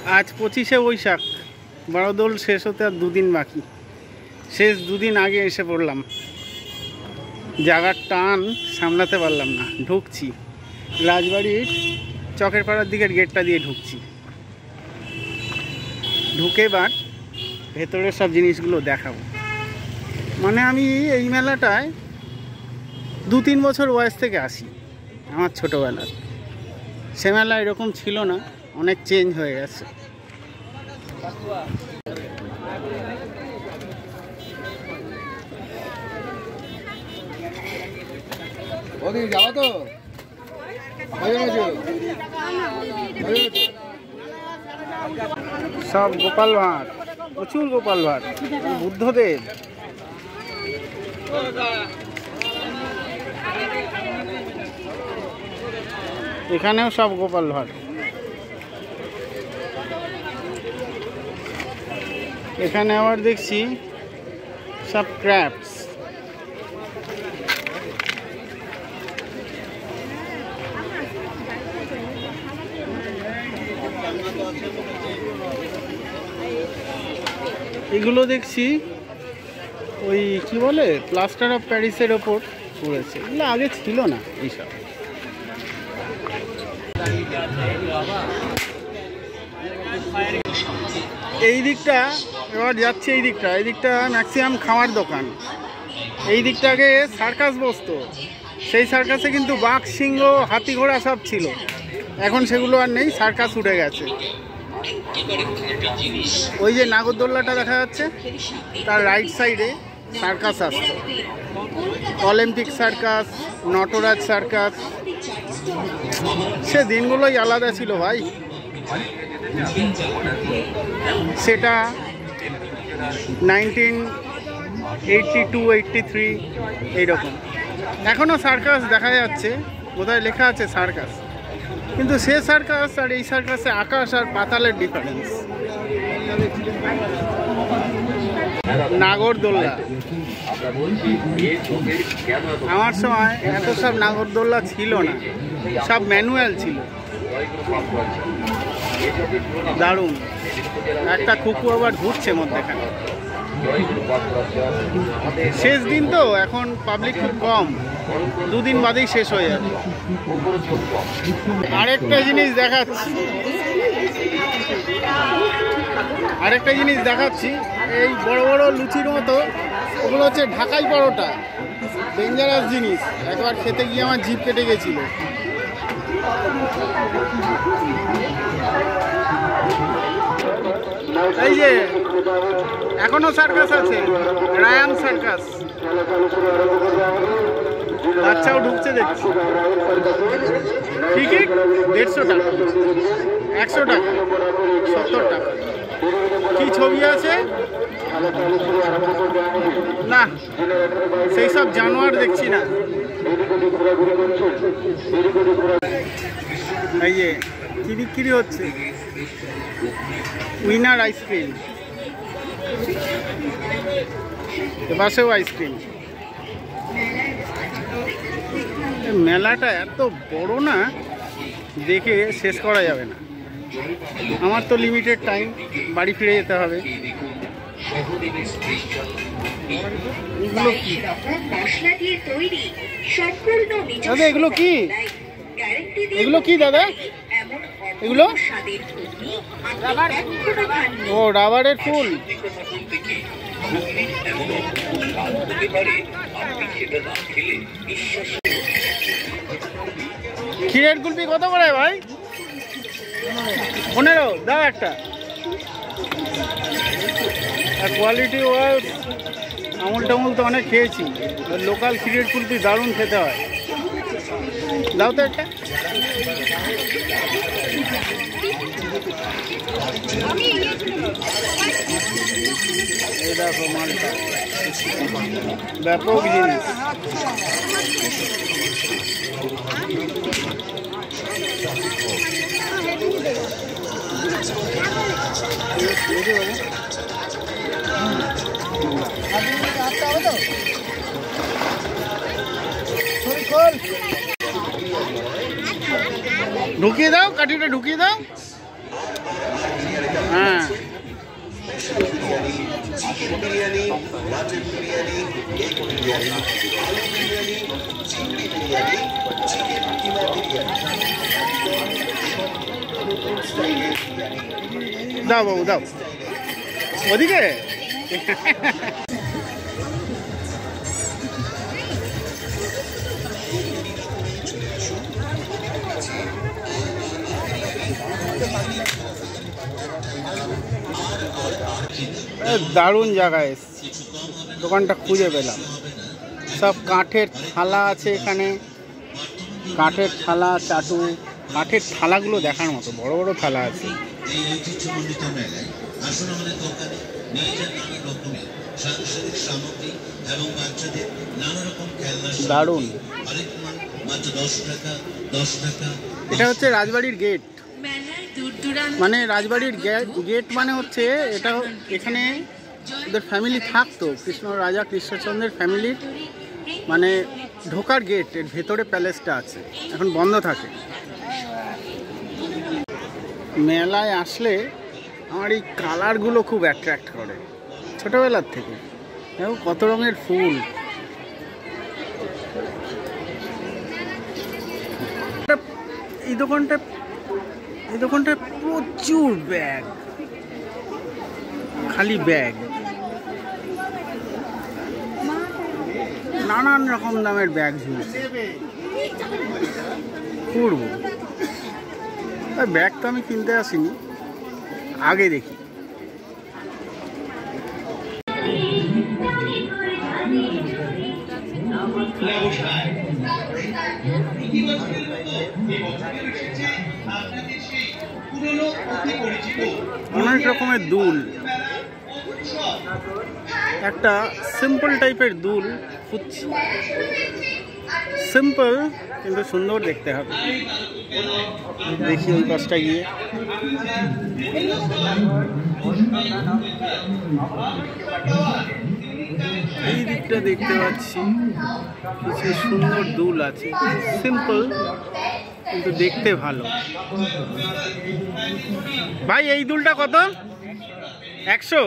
आज 25শে বৈশাখ, বড়দোল শেষ হতে আর দুদিন বাকি। শেষ দুদিন আগে এসে পড়লাম, জায়গার টান সামলাতে পারলাম না। ঢুকছি রাজবাড়ির চকের পাড়ার দিকের গেটটা দিয়ে ঢুকছি। ঢুকে এবার ভেতরের সব জিনিসগুলো দেখাবো। মানে আমি এই মেলাটায় 2-3 বছর বয়স থেকে আসি, আমার ছোটোবেলার। সে মেলা এরকম ছিল না, অনেক চেঞ্জ হয়ে গেছে। সব গোপাল ভাঁড়, প্রচুর গোপাল ভাঁড়, বুদ্ধদেব। এখানেও সব গোপাল ভাঁড়। এখানে আবার দেখছি সব ক্র্যাফটস। এগুলো দেখছি ওই কি বলে প্লাস্টার অফ প্যারিসের ওপর পড়েছে, এগুলো আগে ছিল না এইসব। এই দিকটা এবার যাচ্ছে, এই দিকটা ম্যাক্সিমাম খাওয়ার দোকান। এই দিকটাকে সার্কাস বসতো, সেই সার্কাসে কিন্তু বাঘ, সিংহ, হাতি, ঘোড়া সব ছিল। এখন সেগুলো আর নেই, সার্কাস উঠে গেছে। ওই যে নাগরদোল্লাটা দেখা যাচ্ছে, তার রাইট সাইডে সার্কাস আসতো। অলিম্পিক সার্কাস, নটরাজ সার্কাস, সে দিনগুলোই আলাদা ছিল ভাই। সেটা 1982-83 এইরকম। এখনও সার্কাস দেখা যাচ্ছে, কোথায় লেখা আছে সার্কাস, কিন্তু সে সার্কাস আর এই সার্কাসে আকাশ আর পাতালের ডিফারেন্স। নাগরদোল্লা, আমার সময় এত সব নাগরদোল্লা ছিল না, সব ম্যানুয়াল ছিল। দারুণ। একটা কুকু আবার ঘুরছে মধ্যেখানে। শেষ দিন তো, এখন পাবলিক খুব কম, 2 দিন বাদেই শেষ হয়ে যাবে। আরেকটা জিনিস দেখাচ্ছি, এই বড় বড় লুচির মতো, ওগুলো হচ্ছে ঢাকাই পরোটা। ডেঞ্জারাস জিনিস, একবার খেতে গিয়ে আমার জিভ কেটে গেছিল। এই যে এখনো সার্কাস আছে, রায়ান সার্কাস। বাচ্চাও ঢুকছে দেখছি। টিকিট 150 টাকা, 100 টাকা, 70 টাকা। কি ছবি আছে না, সেই সব জানোয়ার দেখছি না। এই যে কি বিক্রি হচ্ছে, উইনার আইসক্রিম, বাসেও আইসক্রিম। মেলাটা এত বড় না, দেখে শেষ করা যাবে না। আমার তো লিমিটেড টাইম, বাড়ি ফিরে যেতে হবে। এগুলো কি দাদা, এগুলো কি, এগুলো কি দাদা, এগুলো ও রাবারের ফুল। ক্ষীরের কুলফি কত করে ভাই? 15 দাও একটা। আর কোয়ালিটি ওয়াইজ আমুল টামুল তো অনেক খেয়েছি, লোকাল ক্ষীরের কুলফি দারুণ খেতে হয়। দাও তো একটা। এই দেখো মালটা, ব্যাপক জিনিস। ঢুকিয়ে দাও, কাঠিটা ঢুকিয়ে দাও। Chicken biryani, mutton biryani, egg biryani, আলু বিরিয়ানি, চিংড়ি বিরিয়ানি, চিকেন কিমা বিরিয়ানি, স্টাইলের বিরিয়ানি। দাও বাবু দাও ওদিকে। দারুণ জায়গায় এসেছি, দোকানটা খুঁজে পেলাম। সব কাঠের থালা আছে এখানে, কাঠের থালা, চাটু। কাঠের থালাগুলো দেখার মতো বড় বড় থালা আছে। দারুণ। এটা হচ্ছে রাজবাড়ির গেট, মানে রাজবাড়ির গেট মানে হচ্ছে এটা, এখানে ওদের ফ্যামিলি থাকতো, কৃষ্ণ রাজা কৃষ্ণচন্দ্রের ফ্যামিলির, মানে ঢোকার গেট। এর ভেতরে প্যালেসটা আছে, এখন বন্ধ থাকে। মেলায় আসলে আমার এই কালারগুলো খুব অ্যাট্রাক্ট করে ছোটোবেলার থেকে। দেখো কত রঙের ফুল। এই দোকানটায় প্রচুর ব্যাগ, খালি ব্যাগ, নানান রকম দামের ব্যাগ ঝুলছে। করবো ব্যাগ তো আমি কিনতে আসিনি, আগে দেখি। অনেক রকমের দুল, একটা সিম্পল টাইপের দুল খুঁজছি। সিম্পল কিন্তু সুন্দর দেখতে হবে। দেখি ওই পাশটা গিয়ে। এই দিকটা দেখতে পাচ্ছি কিছু সুন্দর দুল আছে, সিম্পল কিন্তু দেখতে ভালো। ভাই এই দুলটা কত? 100?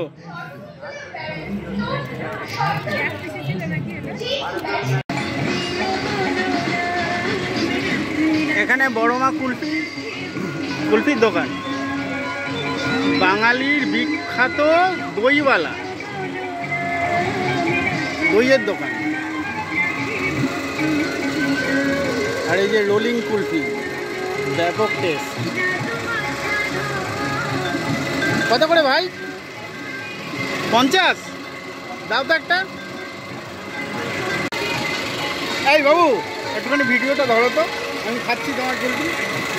এখানে বড় মা কুলফির দোকান, বাঙালির বিখ্যাত দইওয়ালা, দইয়ের দোকান। আর এই যে রোলিং কুলফি, ব্যাপক টেস্ট। কত করে ভাই? 50? দাও তো একটা। এই বাবু একটুখানি ভিডিওটা ধরো তো, আমি খাচ্ছি তোমার কুলফি।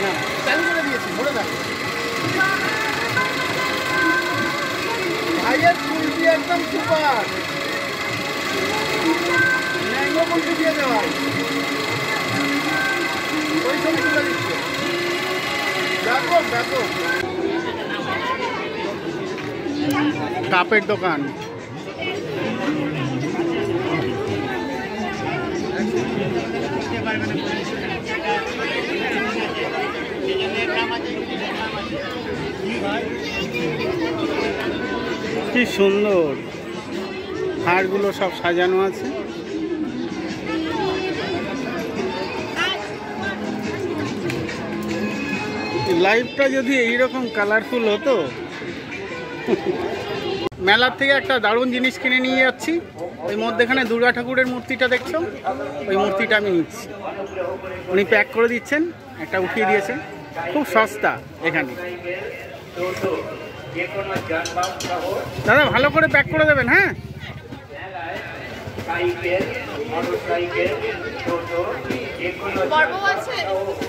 না চালু করে দিয়েছি, ধরে দেখো। ভাইয়ের কুলফি একদম সুপার, ম্যাঙ্গো কুলফি দিয়ে দেওয়া, ওই ছবি তুলে দিচ্ছে। ব্যাপক ব্যাপক। কাপের দোকান, কি সুন্দর হারগুলো সব সাজানো আছে। লাইফটা যদি এইরকম কালারফুল হতো। মেলার থেকে একটা দারুণ জিনিস কিনে নিয়ে যাচ্ছি। ওই মধ্যেখানে দুর্গা ঠাকুরের মূর্তিটা দেখছো, ওই মূর্তিটা আমি নিচ্ছি। উনি প্যাক করে দিচ্ছেন, একটা উঠিয়ে দিয়েছেন, খুব সস্তা এখানে। দাদা ভালো করে প্যাক করে দেবেন। হ্যাঁ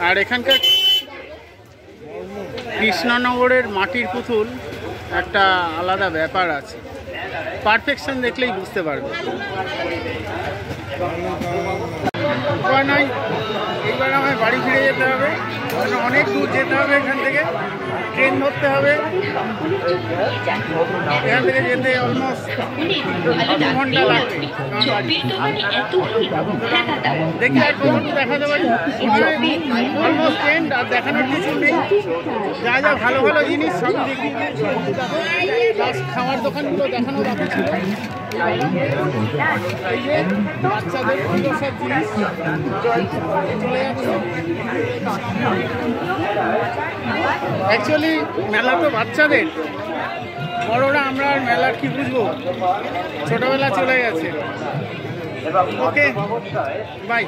আর এখানকার কৃষ্ণনগরের মাটির পুতুল একটা আলাদা ব্যাপার আছে, পারফেকশন দেখলেই বুঝতে পারবে। উপায় নয়, এইবার আমায় বাড়ি ফিরে যেতে হবে, অনেক দূর যেতে হবে এখান থেকে। ট্রেন ধরতে হবে, এখান থেকে যেতে অলমোস্ট 2 ঘন্টা লাগবে। দেখি আর কতটুকু দেখাতে পারি, অলমোস্ট এন্ড, আর দেখানোর কিছু নেই। যা যা ভালো ভালো জিনিস সবই দেখিয়ে দিয়েছি, জাস্ট খাওয়ার দোকানগুলো দেখানো বাকি ছিল। এই যে বাচ্চাদের সুন্দর সব জিনিস চলে যাচ্ছে। অ্যাকচুয়ালি মেলা তো বাচ্চাদের, বড়রা আমরা আর মেলার কি বুঝবো, ছোটবেলা চলে গেছে। ওকে, বাই।